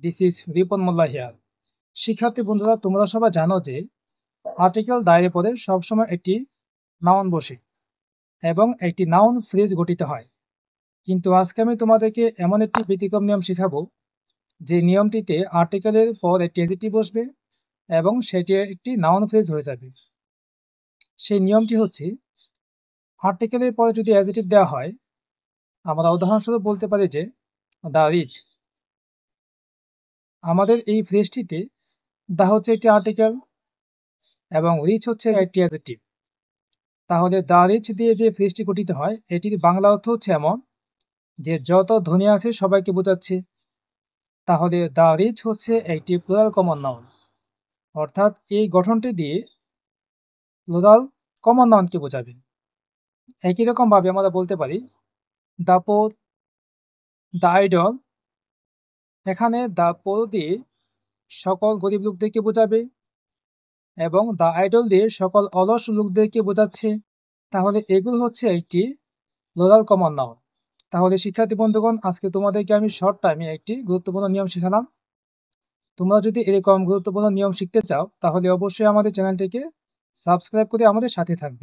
This is Ripon Molla here. শিক্ষার্থী বন্ধুরা, তোমরা সবাই জানো যে আর্টিকেল দায়ের পরে সবসময় একটি নাউন বসে এবং একটি নাউন ফ্রেজ গঠিত হয়। কিন্তু আজকে আমি তোমাদেরকে এমন একটি ব্যতিক্রম নিয়ম শেখাবো যে নিয়মটিতে আর্টিকেলের পর একটি অ্যাডজেক্টিভ বসবে এবং সেটি একটি নাউন ফ্রেজ হয়ে যাবে। সেই নিয়মটি হচ্ছে, আর্টিকেলের পরে যদি অ্যাডজেক্টিভ দেওয়া হয়, আমরা উদাহরণস্বরূপ বলতে পারি যে দ্য রিচ। আমাদের এই ফ্রেজটিতে দ্য হচ্ছে একটি আর্টিকেল এবং রিচ হচ্ছে একটি অ্যাডজেক্টিভ। তাহলে দ্য রিচ দিয়ে যে ফ্রেজটি গঠিত হয়, এটির বাংলা অর্থ হচ্ছে এমন যে যত ধনী আছে সবাইকে বোঝাচ্ছে। তাহলে দ্য রিচ হচ্ছে একটি প্লুরাল কমন নাউন, অর্থাৎ এই গঠনটি দিয়ে প্লুরাল কমন নাউনকে বোঝাবে। একই রকম ভাবে আমরা বলতে পারি দ্য পোর, দ্য আইডল। এখানে দ্য পোর দিয়ে সকল গরিব লোকদেরকে বোঝাবে এবং দ্য আইডল দিয়ে সকল অলস লোকদেরকে বোঝাচ্ছে। তাহলে এগুলো হচ্ছে একটি প্লুরাল কমন নাউন। তাহলে শিক্ষার্থী বন্ধুগণ, আজকে তোমাদেরকে আমি শর্ট টাইমে একটি গুরুত্বপূর্ণ নিয়ম শেখালাম। তোমরা যদি এরকম গুরুত্বপূর্ণ নিয়ম শিখতে চাও তাহলে অবশ্যই আমাদের চ্যানেলটিকে সাবস্ক্রাইব করে আমাদের সাথে থাকবে।